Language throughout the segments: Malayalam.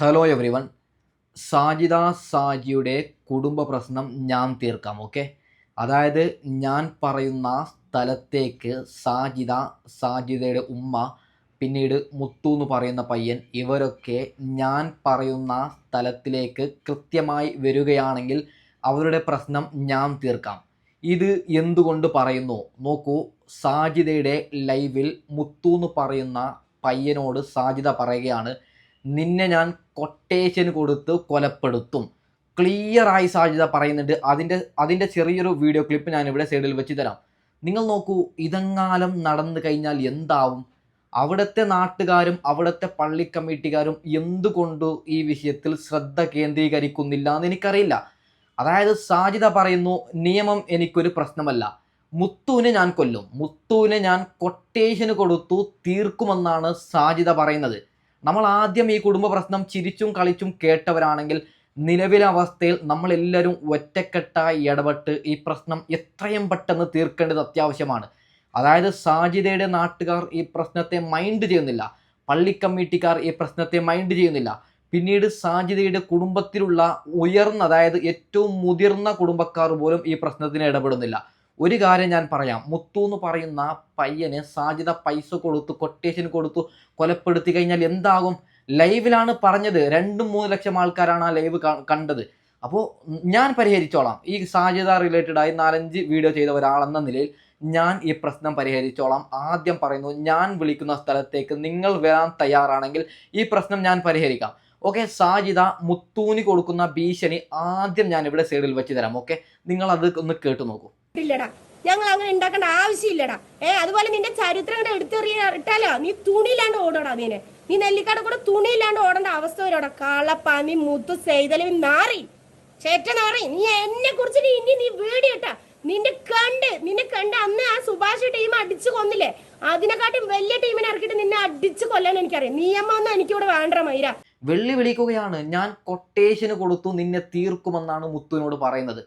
Hello everyone. സാജിദ സാജിയുടെ കുടുംബ പ്രശ്നം ഞാൻ തീർക്കാം. ഓക്കെ, അതായത് ഞാൻ പറയുന്ന സ്ഥലത്തേക്ക് സാജിദയുടെ ഉമ്മ, പിന്നീട് മുത്തു എന്ന് പറയുന്ന പയ്യൻ, ഇവരൊക്കെ ഞാൻ പറയുന്ന സ്ഥലത്തിലേക്ക് കൃത്യമായി വരികയാണെങ്കിൽ അവരുടെ പ്രശ്നം ഞാൻ തീർക്കാം. ഇത് എന്തുകൊണ്ട് പറയുന്നു നോക്കൂ. സാജിദയുടെ ലൈവിൽ മുത്തു എന്ന് പറയുന്ന പയ്യനോട് സാജിദ പറയുകയാണ്, നിന്നെ ഞാൻ കൊട്ടേഷൻ കൊടുത്ത് കൊലപ്പെടുത്തും. ക്ലിയറായി സാധ്യത പറയുന്നുണ്ട്. അതിൻ്റെ ചെറിയൊരു വീഡിയോ ക്ലിപ്പ് ഞാനിവിടെ സൈഡിൽ വെച്ച് തരാം. നിങ്ങൾ നോക്കൂ, ഇതെങ്ങാനും നടന്നു കഴിഞ്ഞാൽ എന്താവും? അവിടുത്തെ നാട്ടുകാരും അവിടുത്തെ പള്ളി കമ്മിറ്റിക്കാരും എന്തുകൊണ്ട് ഈ വിഷയത്തിൽ ശ്രദ്ധ കേന്ദ്രീകരിക്കുന്നില്ല എന്ന് എനിക്കറിയില്ല. അതായത് സാജിദ പറയുന്നു, നിയമം എനിക്കൊരു പ്രശ്നമല്ല, മുത്തുവിനെ ഞാൻ കൊല്ലും, മുത്തുവിനെ ഞാൻ കൊട്ടേഷന് കൊടുത്തു തീർക്കുമെന്നാണ് സാജിദ പറയുന്നത്. നമ്മൾ ആദ്യം ഈ കുടുംബ പ്രശ്നം ചിരിച്ചും കളിച്ചും കേട്ടവരാണെങ്കിൽ നിലവിലെ അവസ്ഥയിൽ നമ്മളെല്ലാവരും ഒറ്റക്കെട്ടായി ഇടപെട്ട് ഈ പ്രശ്നം എത്രയും പെട്ടെന്ന് തീർക്കേണ്ടത് അത്യാവശ്യമാണ്. അതായത് സാജിദയുടെ നാട്ടുകാർ ഈ പ്രശ്നത്തെ മൈൻഡ് ചെയ്യുന്നില്ല, പള്ളി കമ്മിറ്റിക്കാർ ഈ പ്രശ്നത്തെ മൈൻഡ് ചെയ്യുന്നില്ല, പിന്നീട് സാജിദയുടെ കുടുംബത്തിലുള്ള അതായത് ഏറ്റവും മുതിർന്ന കുടുംബക്കാർ പോലും ഈ പ്രശ്നത്തിന് ഇടപെടുന്നില്ല. ഒരു കാര്യം ഞാൻ പറയാം, മുത്തു എന്ന് പറയുന്ന പയ്യന് സാജിദ പൈസ കൊടുത്തു, കൊട്ടേഷൻ കൊടുത്തു കൊലപ്പെടുത്തി കഴിഞ്ഞാൽ എന്താകും? ലൈവിലാണ് പറഞ്ഞത്, 2-3 ലക്ഷം ആൾക്കാരാണ് ആ ലൈവ് കണ്ടത്. അപ്പോൾ ഞാൻ പരിഹരിച്ചോളാം. ഈ സാജിദ റിലേറ്റഡായി 4-5 വീഡിയോ ചെയ്ത ഒരാളെന്ന നിലയിൽ ഞാൻ ഈ പ്രശ്നം പരിഹരിച്ചോളാം. ആദ്യം പറയുന്നു, ഞാൻ വിളിക്കുന്ന സ്ഥലത്തേക്ക് നിങ്ങൾ വരാൻ തയ്യാറാണെങ്കിൽ ഈ പ്രശ്നം ഞാൻ പരിഹരിക്കാം. ഓക്കെ, സാജിദ മുത്തൂന് കൊടുക്കുന്ന ഭീഷണി ആദ്യം ഞാൻ ഇവിടെ സൈഡിൽ വെച്ച് തരാം. ഓക്കെ, നിങ്ങൾ അത് ഒന്ന് കേട്ടു നോക്കൂ. ഇല്ലടാ, ഞങ്ങൾ അങ്ങനെ ഉണ്ടാക്കേണ്ട ആവശ്യമില്ലടാ. അതുപോലെ നിന്റെ ചരിത്രം ഇട്ടാലോ നീ തുണിയില്ലാണ്ട് ഓടോടാ. നീ നെല്ലിക്കാട് കൂടെ തുണിയില്ലാണ്ട് ഓടേണ്ട അവസ്ഥ വരോടാ. കളപ്പാന്നി മുത്തു ചെയ്തലും നാറി ചേറ്റ നാറി. നീ എന്നെ കുറിച്ചിട്ട് ഇനി നീ വീഡിയോ ഇട്ടാ നിന്നെ കണ്ട് അന്ന് ആ സുഭാഷ് ടീം അടിച്ചു കൊന്നില്ലേ, അതിനെക്കാട്ടും വലിയ ടീമിനെ ഇറക്കിയിട്ട് നിന്നെ അടിച്ചു കൊല്ലാൻ എനിക്കറിയാം. നിയമമൊന്നും എനിക്കിവിടെ വേണ്ട മൈര. വിളിക്കുകയാണ്, ഞാൻ കൊട്ടേഷന് കൊടുത്തു നിന്നെ തീർക്കുമെന്നാണ് മുത്തുവിനോട് പറയുന്നത്.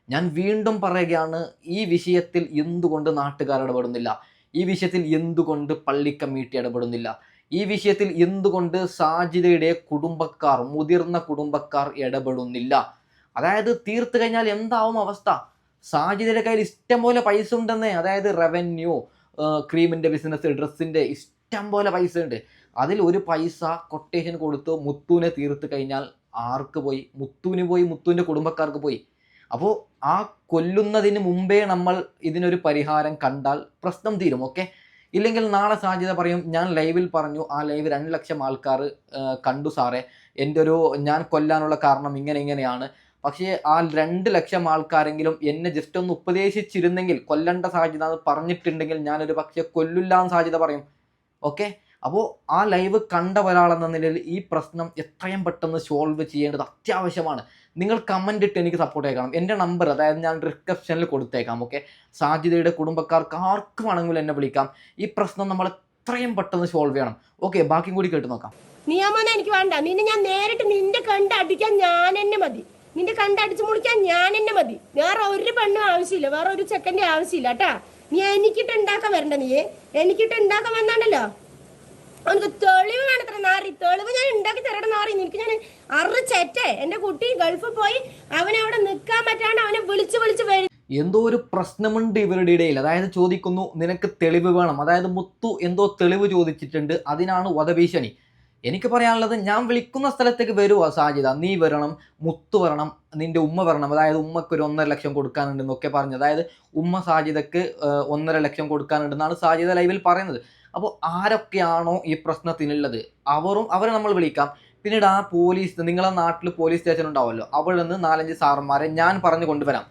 ഞാൻ വീണ്ടും പറയുകയാണ്, ഈ വിഷയത്തിൽ എന്തുകൊണ്ട് നാട്ടുകാർ ഇടപെടുന്നില്ല? ഈ വിഷയത്തിൽ എന്തുകൊണ്ട് പള്ളി കമ്മിറ്റി ഇടപെടുന്നില്ല? ഈ വിഷയത്തിൽ എന്തുകൊണ്ട് സാജിദയുടെ കുടുംബക്കാർ, മുതിർന്ന കുടുംബക്കാർ ഇടപെടുന്നില്ല? അതായത് തീർത്തു കഴിഞ്ഞാൽ എന്താവും അവസ്ഥ? സാജിദയുടെ കയ്യിൽ ഇഷ്ടം പോലെ പൈസ ഉണ്ടെന്നേ. അതായത് റവന്യൂ, ക്രീമിൻ്റെ ബിസിനസ്, ഡ്രസ്സിൻ്റെ ഇഷ്ടം പോലെ പൈസ ഉണ്ട്. അതിൽ ഒരു പൈസ കൊട്ടേഷൻ കൊടുത്ത് മുത്തുവിനെ തീർത്ത് കഴിഞ്ഞാൽ ആർക്ക് പോയി? മുത്തുവിന് പോയി, മുത്തുവിൻ്റെ കുടുംബക്കാർക്ക് പോയി. അപ്പോൾ ആ കൊല്ലുന്നതിന് മുമ്പേ നമ്മൾ ഇതിനൊരു പരിഹാരം കണ്ടാൽ പ്രശ്നം തീരും. ഓക്കെ, ഇല്ലെങ്കിൽ നാളെ സാധ്യത പറയും, ഞാൻ ലൈവിൽ പറഞ്ഞു, ആ ലൈവ് 2 ലക്ഷം ആൾക്കാർ കണ്ടു സാറേ, ഞാൻ കൊല്ലാനുള്ള കാരണം ഇങ്ങനെയാണ്. പക്ഷേ ആ 2 ലക്ഷം ആൾക്കാരെങ്കിലും എന്നെ ജസ്റ്റ് ഒന്ന് ഉപദേശിച്ചിരുന്നെങ്കിൽ, കൊല്ലേണ്ട സാധ്യത എന്ന് പറഞ്ഞിട്ടുണ്ടെങ്കിൽ ഞാനൊരു പക്ഷേ കൊല്ലില്ലാന്ന് സാധ്യത പറയും. ഓക്കെ, അപ്പോൾ ആ ലൈവ് കണ്ട ഒരാളെന്ന നിലയിൽ ഈ പ്രശ്നം എത്രയും പെട്ടെന്ന് സോൾവ് ചെയ്യേണ്ടത് അത്യാവശ്യമാണ്. നിങ്ങൾ കമൻ്റ് ഇട്ട് എനിക്ക് സപ്പോർട്ട് ചെയ്യണം. എൻ്റെ നമ്പർ, അതായത് ഞാൻ ഡിസ്ക്രിപ്ഷനിൽ കൊടുത്തേക്കാം. ഓക്കെ, സാജിദയുടെ കുടുംബക്കാർക്ക് ആർക്ക് വേണമെങ്കിലും എന്നെ വിളിക്കാം. ഈ പ്രശ്നം നമ്മൾ എത്രയും പെട്ടെന്ന് സോൾവ് ചെയ്യണം. ഓക്കെ, ബാക്കിയും കൂടി കേട്ട് നോക്കാം. നിയമം എനിക്ക് വേണ്ട. ഞാൻ നേരിട്ട് നിന്റെ കണ്ടടിക്കാൻ ഞാൻ എന്നെ മതി. നിന്റെ കണ്ടടിച്ചു മുടിക്കാൻ ഞാൻ എന്നെ മതി. വേറെ ഒരു പെണ്ണും ആവശ്യമില്ല, വേറെ ഒരു ചെക്കൻ്റെ ആവശ്യമില്ല കേട്ടാ. നീ എനിക്കിട്ട് ഉണ്ടാക്കാൻ വരണ്ട. എനിക്കിട്ട് ഉണ്ടാക്കാൻ വന്നാണ്ടല്ലോ, അവനക്ക് തെളിവ് വേണത്ര നാറി. തെളിവ് ഞാൻ ഉണ്ടാക്കി തരട്ടെ നാറി. നിനക്ക് ഞാൻ അറിച്ചേറ്റേ. എന്റെ കുട്ടി ഗൾഫിൽ പോയി അവനവിടെ നിൽക്കാൻ പറ്റാണ്ട് അവനെ വിളിച്ച് വരും. എന്തോ ഒരു പ്രശ്നമുണ്ട് ഇവരുടെ ഇടയിൽ. അതായത് ചോദിക്കുന്നു, നിനക്ക് തെളിവ് വേണം. അതായത് മുത്തു എന്തോ തെളിവ് ചോദിച്ചിട്ടുണ്ട്, അതിനാണ് വധഭീഷണി. എനിക്ക് പറയാനുള്ളത്, ഞാൻ വിളിക്കുന്ന സ്ഥലത്തേക്ക് വരുമോ സാജിദ? നീ വരണം, മുത്തു വരണം, നിന്റെ ഉമ്മ വരണം. അതായത് ഉമ്മക്ക് ഒരു 1.5 ലക്ഷം കൊടുക്കാനുണ്ടെന്നൊക്കെ പറഞ്ഞു. അതായത് ഉമ്മ സാജിദക്ക് 1.5 ലക്ഷം കൊടുക്കാനുണ്ടെന്നാണ് സാജിദ ലൈവിൽ പറയുന്നത്. അപ്പോൾ ആരൊക്കെയാണോ ഈ പ്രശ്നത്തിനുള്ളത് അവരെ നമ്മൾ വിളിക്കാം. പിന്നീട് ആ പോലീസ്, നിങ്ങളെ നാട്ടിൽ പോലീസ് സ്റ്റേഷൻ ഉണ്ടാവുമല്ലോ, അവിടെ നിന്ന് 4-5 സാറന്മാരെ ഞാൻ പറഞ്ഞു കൊണ്ടുവരാം.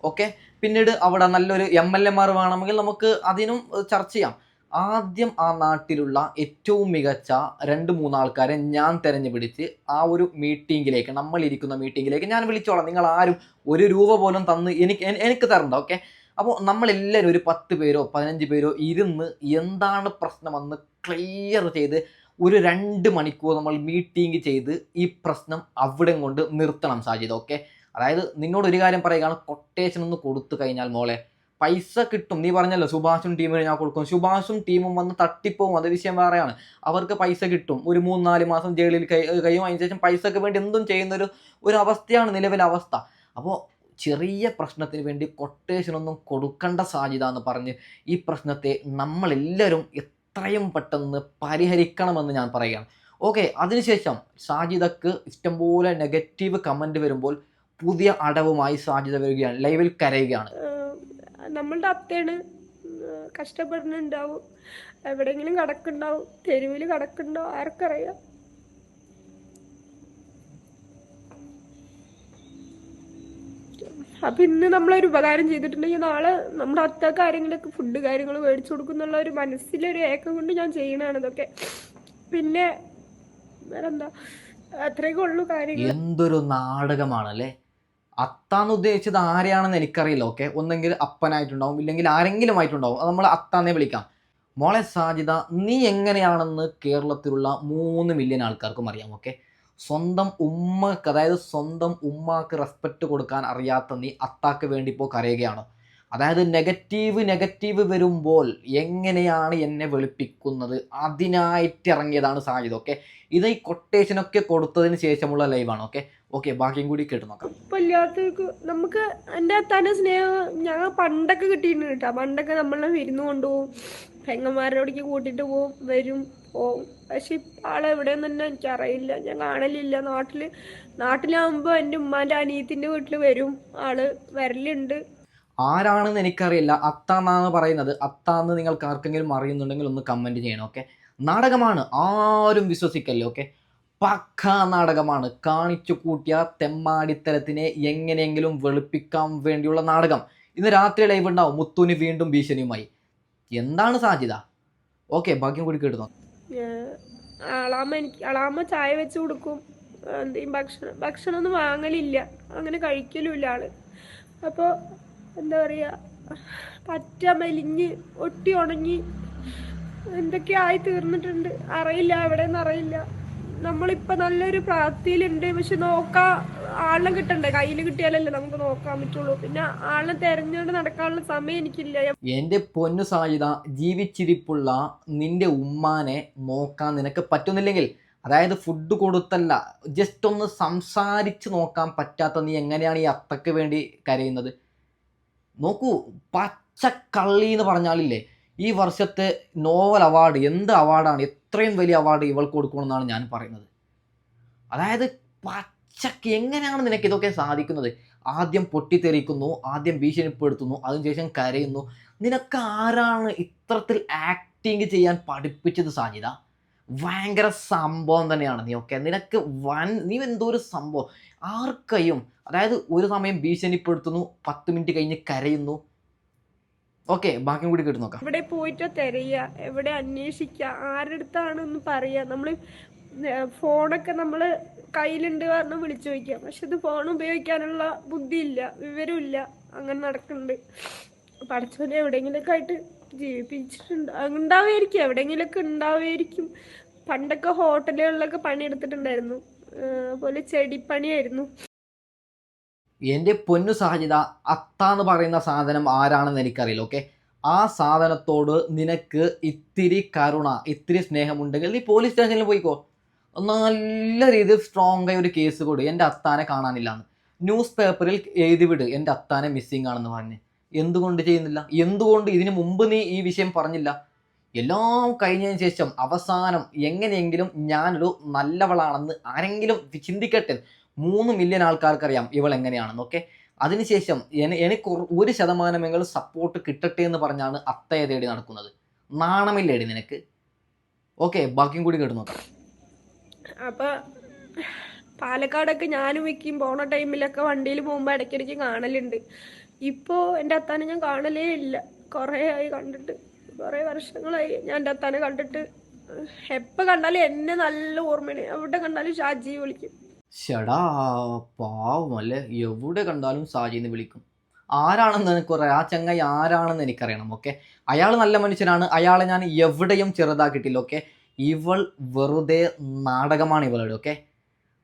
ഓക്കെ, പിന്നീട് അവിടെ നല്ലൊരു MLA മാർ വേണമെങ്കിൽ നമുക്ക് അതിനും ചർച്ച ചെയ്യാം. ആദ്യം ആ നാട്ടിലുള്ള ഏറ്റവും മികച്ച 2-3 ആൾക്കാരെ ഞാൻ തിരഞ്ഞുപിടിച്ച് ആ ഒരു മീറ്റിങ്ങിലേക്ക്, നമ്മളിരിക്കുന്ന മീറ്റിങ്ങിലേക്ക് ഞാൻ വിളിച്ചോളാം. നിങ്ങൾ ആരും 1 രൂപ പോലും തന്ന് എനിക്ക് തരണ്ട. ഓക്കെ, അപ്പോൾ നമ്മളെല്ലാവരും ഒരു 10 പേരോ 15 പേരോ ഇരുന്ന് എന്താണ് പ്രശ്നമെന്ന് ക്ലിയർ ചെയ്ത് ഒരു 2 മണിക്കൂർ നമ്മൾ മീറ്റിംഗ് ചെയ്ത് ഈ പ്രശ്നം അവിടെ കൊണ്ട് നിർത്തണം സാജിദ. ഓക്കെ, അതായത് നിന്നോട് ഒരു കാര്യം പറയുകയാണ്, കൊട്ടേഷൻ ഒന്ന് കൊടുത്തു കഴിഞ്ഞാൽ മോളെ പൈസ കിട്ടും. നീ പറഞ്ഞല്ലോ സുഭാഷും ടീമിന് ഞാൻ കൊടുക്കും. സുഭാഷും ടീമും വന്ന് തട്ടിപ്പോവും, അത് വിഷയം വേറെയാണ്. അവർക്ക് പൈസ കിട്ടും, ഒരു 3-4 മാസം ജയിലിൽ കഴിയും. അതിന് ശേഷം പൈസക്ക് വേണ്ടി എന്തും ചെയ്യുന്ന ഒരു അവസ്ഥയാണ് നിലവിലെ അവസ്ഥ. അപ്പോൾ ചെറിയ പ്രശ്നത്തിന് വേണ്ടി കൊട്ടേഷനൊന്നും കൊടുക്കേണ്ട സാധ്യത എന്ന് പറഞ്ഞ് ഈ പ്രശ്നത്തെ നമ്മളെല്ലാവരും എത്രയും പെട്ടെന്ന് പരിഹരിക്കണമെന്ന് ഞാൻ പറയുകയാണ്. ഓക്കെ, അതിനുശേഷം സാജിദക്ക് ഇഷ്ടംപോലെ നെഗറ്റീവ് കമൻറ്റ് വരുമ്പോൾ പുതിയ അടവുമായി സാജിദ വരികയാണ്, ലൈവിൽ കരയുകയാണ്. നമ്മളുടെ അത്തയാണ്, കഷ്ടപ്പെടുന്നുണ്ടാവും, എവിടെയെങ്കിലും കിടക്കുന്നുണ്ടാവും, തെരുവിൽ കിടക്കുന്നുണ്ടാവും, ആർക്കറിയാം. അപ്പം ഇന്ന് നമ്മളൊരു ഉപകാരം ചെയ്തിട്ടുണ്ടെങ്കിൽ നാളെ നമ്മുടെ അത്തക്ക് ആരെങ്കിലുമൊക്കെ ഫുഡ് കാര്യങ്ങൾ മേടിച്ചു കൊടുക്കുന്നുള്ള ഒരു മനസ്സിലൊരു ഏക്കം കൊണ്ട് ഞാൻ ചെയ്യണതാണ് ഇതൊക്കെ. പിന്നെ വേറെന്താ, അത്രയൊക്കെ ഉള്ളു കാര്യങ്ങൾ. എന്തൊരു നാടകമാണല്ലേ. അത്താന്ന് ഉദ്ദേശിച്ചത് ആരെയാണെന്ന് എനിക്കറിയില്ല. ഓക്കെ, ഒന്നെങ്കിൽ അപ്പനായിട്ടുണ്ടാവും, ഇല്ലെങ്കിൽ ആരെങ്കിലും ആയിട്ടുണ്ടാവും. അത് നമ്മൾ അത്താന്നേ വിളിക്കാം. മോളെ സാജിദ, നീ എങ്ങനെയാണെന്ന് കേരളത്തിലുള്ള 3 മില്യൺ ആൾക്കാർക്കും അറിയാം. ഓക്കെ, സ്വന്തം ഉമ്മക്ക്, അതായത് സ്വന്തം ഉമ്മാക്ക് റെസ്പെക്റ്റ് കൊടുക്കാൻ അറിയാത്ത നീ അത്താക്ക് വേണ്ടി ഇപ്പോൾ കരയുകയാണ്. അതായത് നെഗറ്റീവ് വരുമ്പോൾ എങ്ങനെയാണ് എന്നെ വെളുപ്പിക്കുന്നത്, അതിനായിട്ട് ഇറങ്ങിയതാണ് സാജിദ്. ഓക്കെ, ഇത് ഈ കൊട്ടേഷനൊക്കെ കൊടുത്തതിന് ശേഷമുള്ള ലൈവാണ്. ഓക്കെ, ബാക്കിയും കൂടി കേട്ട് നോക്കാം. ഇല്ലാത്തവർക്ക് നമുക്ക് എൻ്റെ അത്താൻ്റെ സ്നേഹം ഞങ്ങൾ പണ്ടൊക്കെ കിട്ടിയിട്ടുണ്ട് കേട്ടോ. പണ്ടൊക്കെ നമ്മളെ വിരുന്ന് കൊണ്ടുപോകും, പെങ്ങന്മാരോടേക്ക് കൂട്ടിയിട്ട് പോവും, വരും പോവും. പക്ഷെ ഇപ്പം ആളെവിടെയെന്ന് തന്നെ എനിക്കറിയില്ല, ഞാൻ കാണലില്ല. നാട്ടിലാകുമ്പോൾ എൻ്റെ ഉമ്മാൻ്റെ അനിയത്തിൻ്റെ വീട്ടിൽ വരും, ആള് വരലുണ്ട്. ആരാണെന്ന് എനിക്കറിയില്ല, അത്താന്നാണ് പറയുന്നത്. അത്താന്ന് നിങ്ങൾക്ക് ആർക്കെങ്കിലും അറിയുന്നുണ്ടെങ്കിൽ ഒന്ന് കമൻറ്റ് ചെയ്യണം. ഓക്കെ, നാടകമാണ്, ആരും വിശ്വസിക്കല്ലേ. ഓക്കെ, പക്ക നാടകമാണ്. കാണിച്ചു കൂട്ടിയ തെമ്മാടിത്തരത്തിനെ എങ്ങനെയെങ്കിലും വെളുപ്പിക്കാൻ വേണ്ടിയുള്ള നാടകം. ഇന്ന് രാത്രി ലൈവ് ഉണ്ടാവും, മുത്തുന് വീണ്ടും ഭീഷണിയുമായി. എന്താണ് സാധ്യത? ഓക്കെ, ഭാഗ്യം കൂടി കേട്ടു. അളാമ്മ ചായ വെച്ച് കൊടുക്കും, എന്തെങ്കിലും ഭക്ഷണമൊന്നും വാങ്ങലില്ല, അങ്ങനെ കഴിക്കലുമില്ല ആള്. അപ്പോൾ എന്താ പറയുക, പറ്റ മെലിഞ്ഞ് ഒട്ടി ഉണങ്ങി എന്തൊക്കെ ആയി തീർന്നിട്ടുണ്ട്. അറിയില്ല എവിടെയെന്ന് അറിയില്ല. നമ്മളിപ്പോൾ നല്ലൊരു പ്രാപ്തിയിലുണ്ട്, പക്ഷെ ആളിനെ കിട്ടണ്ടേ, കയ്യിൽ കിട്ടിയാലല്ലേ നമുക്ക് നോക്കാൻ പറ്റുള്ളൂ. പിന്നെ ആളിനെ തെരഞ്ഞുകൊണ്ട് നടക്കാനുള്ള സമയം എനിക്കില്ല. എൻ്റെ പൊന്നു സാജിദ, ജീവിച്ചിരിപ്പുള്ള നിന്റെ ഉമ്മാനെ നോക്കാൻ നിനക്ക് പറ്റുന്നില്ലെങ്കിൽ, അതായത് ഫുഡ് കൊടുത്തല്ല, ജസ്റ്റ് ഒന്ന് സംസാരിച്ച് നോക്കാൻ പറ്റാത്ത നീ എങ്ങനെയാണ് ഈ അത്തക്ക് വേണ്ടി കരയുന്നത്? നോക്കൂ, പച്ചക്കള്ളി എന്ന് പറഞ്ഞാലില്ലേ, ഈ വർഷത്തെ നോവൽ അവാർഡ്, എന്ത് അവാർഡാണ്, എത്രയും വലിയ അവാർഡ് ഇവൾക്ക് കൊടുക്കണമെന്നാണ് ഞാൻ പറയുന്നത്. അതായത് പച്ചക്ക് എങ്ങനെയാണ് നിനക്ക് ഇതൊക്കെ സാധിക്കുന്നത്? ആദ്യം പൊട്ടിത്തെറിക്കുന്നു, ആദ്യം ഭീഷണിപ്പെടുത്തുന്നു, അതിനുശേഷം കരയുന്നു. നിനക്ക് ആരാണ് ഇത്തരത്തിൽ ആക്ടിങ് ചെയ്യാൻ പഠിപ്പിച്ചത് സാജിദ? ഭയങ്കര സംഭവം തന്നെയാണ് നീ. ഓക്കെ, നിനക്ക് നീ എന്തോ ഒരു സംഭവം. ആർക്കയും, അതായത് ഒരു സമയം ഭീഷണിപ്പെടുത്തുന്നു, 10 മിനിറ്റ് കഴിഞ്ഞ് കരയുന്നു. ഓക്കെ, ബാക്കി കൂടി കേട്ട് നോക്കാം. എവിടെ പോയിട്ട് തിരയുക, എവിടെ അന്വേഷിക്കുക, ആരുടെ അടുത്താണെന്ന് പറയുക. നമ്മൾ ഫോണൊക്കെ നമ്മൾ കയ്യിലുണ്ട് പറഞ്ഞ് വിളിച്ചു ചോദിക്കാം, പക്ഷെ ഇത് ഫോൺ ഉപയോഗിക്കാനുള്ള ബുദ്ധിയില്ല, വിവരമില്ല, അങ്ങനെ നടക്കുന്നുണ്ട്. പഠിച്ചോനെ എവിടെയെങ്കിലൊക്കെ ആയിട്ട് ഉണ്ടാവുമായിരിക്കും, എവിടെയെങ്കിലൊക്കെ ഉണ്ടാവുമായിരിക്കും. പണ്ടൊക്കെ ഹോട്ടലുകളിലൊക്കെ പണിയെടുത്തിട്ടുണ്ടായിരുന്നു, അതുപോലെ ചെടിപ്പണിയായിരുന്നു. എൻ്റെ പൊന്നു സാജിദ, അത്താന്ന് പറയുന്ന സാധനം ആരാണെന്ന് എനിക്കറിയില്ല. ഓക്കെ, ആ സാധനത്തോട് നിനക്ക് ഇത്തിരി കരുണ, ഇത്തിരി സ്നേഹമുണ്ടെങ്കിൽ നീ പോലീസ് സ്റ്റേഷനിൽ പോയിക്കോ. നല്ല രീതിയിൽ സ്ട്രോങ് ആയി ഒരു കേസ് കൊടു, എൻ്റെ അത്താനെ കാണാനില്ലാന്ന്. ന്യൂസ് പേപ്പറിൽ എഴുതി വിട്, എൻ്റെ അത്താനെ മിസ്സിങ് ആണെന്ന് പറഞ്ഞ്. എന്തുകൊണ്ട് ചെയ്യുന്നില്ല? എന്തുകൊണ്ട് ഇതിനു മുമ്പ് നീ ഈ വിഷയം പറഞ്ഞില്ല? എല്ലാം കഴിഞ്ഞതിന് ശേഷം അവസാനം എങ്ങനെയെങ്കിലും ഞാനൊരു നല്ലവളാണെന്ന് ആരെങ്കിലും ചിന്തിക്കട്ടെ. 3 മില്യൺ ആൾക്കാർക്കറിയാം ഇവൾ എങ്ങനെയാണെന്ന്. ഓക്കെ, അതിനുശേഷം എനിക്ക് 1% സപ്പോർട്ട് കിട്ടട്ടെ എന്ന് പറഞ്ഞാണ് അത്തയെ തേടി നടക്കുന്നത്. നാണമില്ലേടി നിനക്ക്? ഓക്കെ, ബാക്കിയും കൂടി കേട്ട് നോക്കാം. അപ്പൊ പാലക്കാടൊക്കെ ഞാനും വെക്കും പോണ ടൈമിലൊക്കെ വണ്ടിയിൽ പോകുമ്പോൾ ഇടയ്ക്കിടയ്ക്ക് കാണലുണ്ട്. ഇപ്പോൾ എൻ്റെ അത്താനെ ഞാൻ കാണലേ ഇല്ല, കുറേ ആയി കണ്ടിട്ട്, കുറേ വർഷങ്ങളായി ഞാൻ എൻ്റെ അത്താനെ കണ്ടിട്ട്. എപ്പോൾ കണ്ടാലും എന്നെ നല്ല ഓർമ്മയാണ്, എവിടെ കണ്ടാലും ഷാജി വിളിക്കും. ഷടാ, പാവമല്ലേ, എവിടെ കണ്ടാലും സാജിന്ന് വിളിക്കും. ആരാണെന്ന് എനിക്കറിയാം, ആ ചങ്ങായി ആരാണെന്ന് എനിക്കറിയണം. ഓക്കെ, അയാൾ നല്ല മനുഷ്യനാണ്, അയാളെ ഞാൻ എവിടെയും ചെറുതാക്കിയിട്ടില്ല. ഓക്കെ, ഇവൾ വെറുതെ നാടകമാണ് ഇവളുടെ. ഓക്കെ,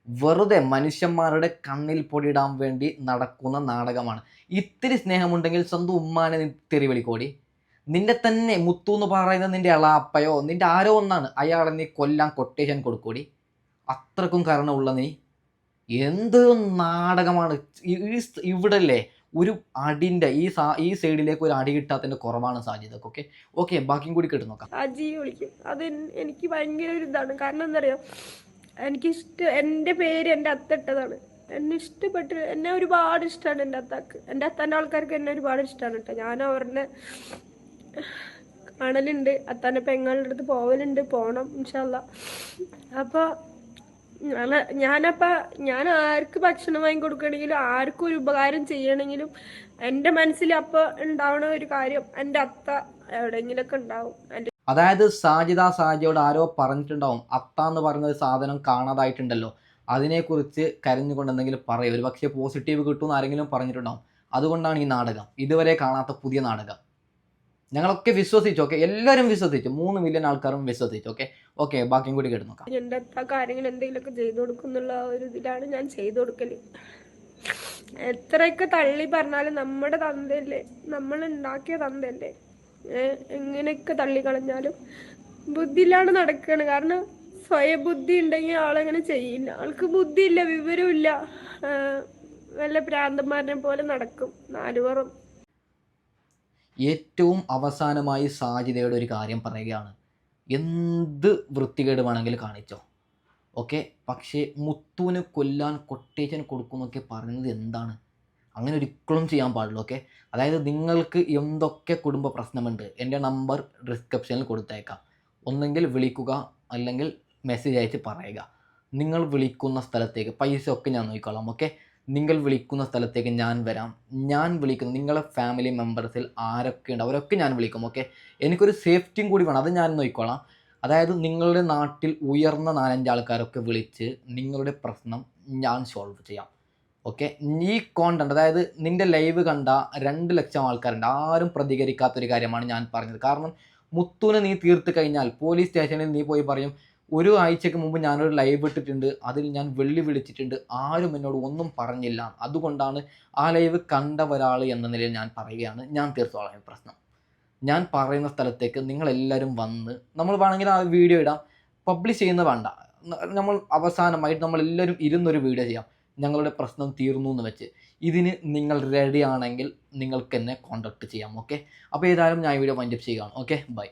വെറുതെ മനുഷ്യന്മാരുടെ കണ്ണിൽ പൊടിയിടാൻ വേണ്ടി നടക്കുന്ന നാടകമാണ്. ഇത്തിരി സ്നേഹമുണ്ടെങ്കിൽ സ്വന്തം ഉമ്മാനെ നീ തെറി വിളിക്കോടി. നിന്റെ തന്നെ മുത്തു എന്ന് പറയുന്നത് നിന്റെ എളാപ്പയോ നിന്റെ ആരോ ഒന്നാണ്, അയാളെ നീ കൊല്ലാൻ കൊട്ടേഷൻ കൊടുക്കൂടി. അത്രക്കും കാരണമുള്ള നീ എന്ത് നാടകമാണ്. ഇവിടെ അല്ലേ ഒരു അടിൻ്റെ ഈ സൈഡിലേക്ക് ഒരു അടി കിട്ടാത്തതിൻ്റെ കുറവാണ് സാജിദക്ക്. ഓക്കെ ഓക്കെ ബാക്കിയും കൂടി കേട്ട് നോക്കാം. അജി വിളിക്കും. അത് എനിക്ക് ഭയങ്കര ഒരു ഇതാണ്. കാരണം എന്താ പറയുക, എൻ്റെ പേര് എൻ്റെ അത്ത ഇട്ടതാണ്. എന്നെ ഇഷ്ടപ്പെട്ട്, എന്നെ ഒരുപാട് ഇഷ്ടമാണ് എൻ്റെ അത്താക്ക്. എൻ്റെ അത്താൻ്റെ ആൾക്കാർക്ക് എന്നെ ഒരുപാട് ഇഷ്ടമാണ് കേട്ടോ. ഞാൻ അവരുടെ കാണലുണ്ട്, അത്താൻ്റെ പെങ്ങളുടെ അടുത്ത് പോവലുണ്ട്, പോകണം ഇൻഷാ അല്ലാ. അപ്പോൾ ഞാൻ ആർക്ക് ഭക്ഷണം വാങ്ങി കൊടുക്കണമെങ്കിലും ആർക്കും ഒരു ഉപകാരം ചെയ്യണമെങ്കിലും എൻ്റെ മനസ്സിൽ അപ്പോൾ ഉണ്ടാവണ ഒരു കാര്യം എൻ്റെ അത്ത എവിടെയെങ്കിലൊക്കെ ഉണ്ടാവും. അതായത് സാജിയോട് ആരോ പറഞ്ഞിട്ടുണ്ടാവും അത്ത എന്ന് പറയുന്ന ഒരു സാധനം കാണാതായിട്ടുണ്ടല്ലോ, അതിനെക്കുറിച്ച് കരഞ്ഞുകൊണ്ട് എന്തെങ്കിലും പറയും. ഒരു പക്ഷേ പോസിറ്റീവ് കിട്ടുമെന്ന് ആരെങ്കിലും പറഞ്ഞിട്ടുണ്ടാവും. അതുകൊണ്ടാണ് ഈ നാടകം, ഇതുവരെ കാണാത്ത പുതിയ നാടകം. ഞങ്ങളൊക്കെ വിശ്വസിച്ചു. ഓക്കെ എല്ലാവരും വിശ്വസിച്ചു, 3 മില്യൺ ആൾക്കാരും വിശ്വസിച്ചു. ഓക്കെ ഓക്കെ ബാക്കിയും കൂടി കേട്ട് നോക്കാം. എൻ്റെ അത്ത കാര്യങ്ങൾ എന്തെങ്കിലുമൊക്കെ ചെയ്തു കൊടുക്കുന്നുള്ള ഒരു ഇതിലാണ് ഞാൻ ചെയ്തു കൊടുക്കല്. എത്രയൊക്കെ തള്ളി പറഞ്ഞാലും നമ്മുടെ തന്തയല്ലേ, നമ്മൾ ഉണ്ടാക്കിയ തന്തയല്ലേ. എങ്ങനെയൊക്കെ തള്ളിക്കളഞ്ഞാലും ബുദ്ധിയിലാണ് നടക്കുകയാണ്. കാരണം സ്വയം ബുദ്ധി ഉണ്ടെങ്കിൽ ആളെങ്ങനെ ചെയ്യില്ല. ആൾക്ക് ബുദ്ധിയില്ല, വിവരമില്ല, വല്ല ഭ്രാന്തന്മാരനെ പോലെ നടക്കും നാലുപുറം. ഏറ്റവും അവസാനമായി സാജിദയുടെ ഒരു കാര്യം പറയുകയാണ്, എന്ത് വൃത്തികേട് വേണമെങ്കിലും കാണിച്ചോ, ഓക്കെ, പക്ഷേ മുത്തുവിനെ കൊല്ലാൻ കൊട്ടേഷൻ കൊടുക്കുന്നൊക്കെ പറയുന്നത് എന്താണ്? അങ്ങനെ ഒരിക്കലും ചെയ്യാൻ പാടില്ല. ഓക്കെ അതായത് നിങ്ങൾക്ക് എന്തൊക്കെ കുടുംബ പ്രശ്നമുണ്ട് എൻ്റെ നമ്പർ ഡിസ്ക്രിപ്ഷനിൽ കൊടുത്തേക്കാം. ഒന്നെങ്കിൽ വിളിക്കുക അല്ലെങ്കിൽ മെസ്സേജ് അയച്ച് പറയുക. നിങ്ങൾ വിളിക്കുന്ന സ്ഥലത്തേക്ക് പൈസ ഒക്കെ ഞാൻ നോക്കിക്കോളാം. ഓക്കെ നിങ്ങൾ വിളിക്കുന്ന സ്ഥലത്തേക്ക് ഞാൻ വരാം. ഞാൻ വിളിക്കുന്നു നിങ്ങളെ ഫാമിലി മെമ്പേഴ്സിൽ ആരൊക്കെ ഉണ്ട് അവരൊക്കെ ഞാൻ വിളിക്കും. ഓക്കെ എനിക്കൊരു സേഫ്റ്റിയും കൂടി വേണം, അത് ഞാൻ നോക്കിക്കോളാം. അതായത് നിങ്ങളുടെ നാട്ടിൽ ഉയർന്ന 4-5 ആൾക്കാരൊക്കെ വിളിച്ച് നിങ്ങളുടെ പ്രശ്നം ഞാൻ സോൾവ് ചെയ്യാം. ഓക്കെ ഈ കോണ്ടന്റ് അതായത് നിൻ്റെ ലൈവ് കണ്ട 2 ലക്ഷം ആൾക്കാരുണ്ട്, ആരും പ്രതികരിക്കാത്തൊരു കാര്യമാണ് ഞാൻ പറഞ്ഞത്. കാരണം മുത്തുവിനെ നീ തീർത്ത് കഴിഞ്ഞാൽ പോലീസ് സ്റ്റേഷനിൽ നീ പോയി പറയും, 1 ആഴ്ചക്ക് മുമ്പ് ഞാനൊരു ലൈവ് ഇട്ടിട്ടുണ്ട്, അതിൽ ഞാൻ വിളിച്ചിട്ടുണ്ട്, ആരും എന്നോട് ഒന്നും പറഞ്ഞില്ല. അതുകൊണ്ടാണ് ആ ലൈവ് കണ്ട ഒരാൾ എന്ന നിലയിൽ ഞാൻ പറയുകയാണ്, ഞാൻ തീർത്തോളാം പ്രശ്നം. ഞാൻ പറയുന്ന സ്ഥലത്തേക്ക് നിങ്ങളെല്ലാവരും വന്ന്, നമ്മൾ വേണമെങ്കിൽ ആ വീഡിയോ ഇടാം, പബ്ലിഷ് ചെയ്യുന്നത് വേണ്ട, നമ്മൾ അവസാനമായിട്ട് നമ്മളെല്ലാവരും ഇരുന്നൊരു വീഡിയോ ചെയ്യാം, ഞങ്ങളുടെ പ്രശ്നം തീർന്നു എന്ന് വെച്ച്. ഇതിന് നിങ്ങൾ റെഡി ആണെങ്കിൽ നിങ്ങൾക്ക് എന്നെ കോൺടാക്ട് ചെയ്യാം. ഓക്കെ അപ്പോൾ ഏതായാലും ഞാൻ ഈ വീഡിയോ വൈൻഡപ്പ് ചെയ്യുകയാണ്. Okay bye.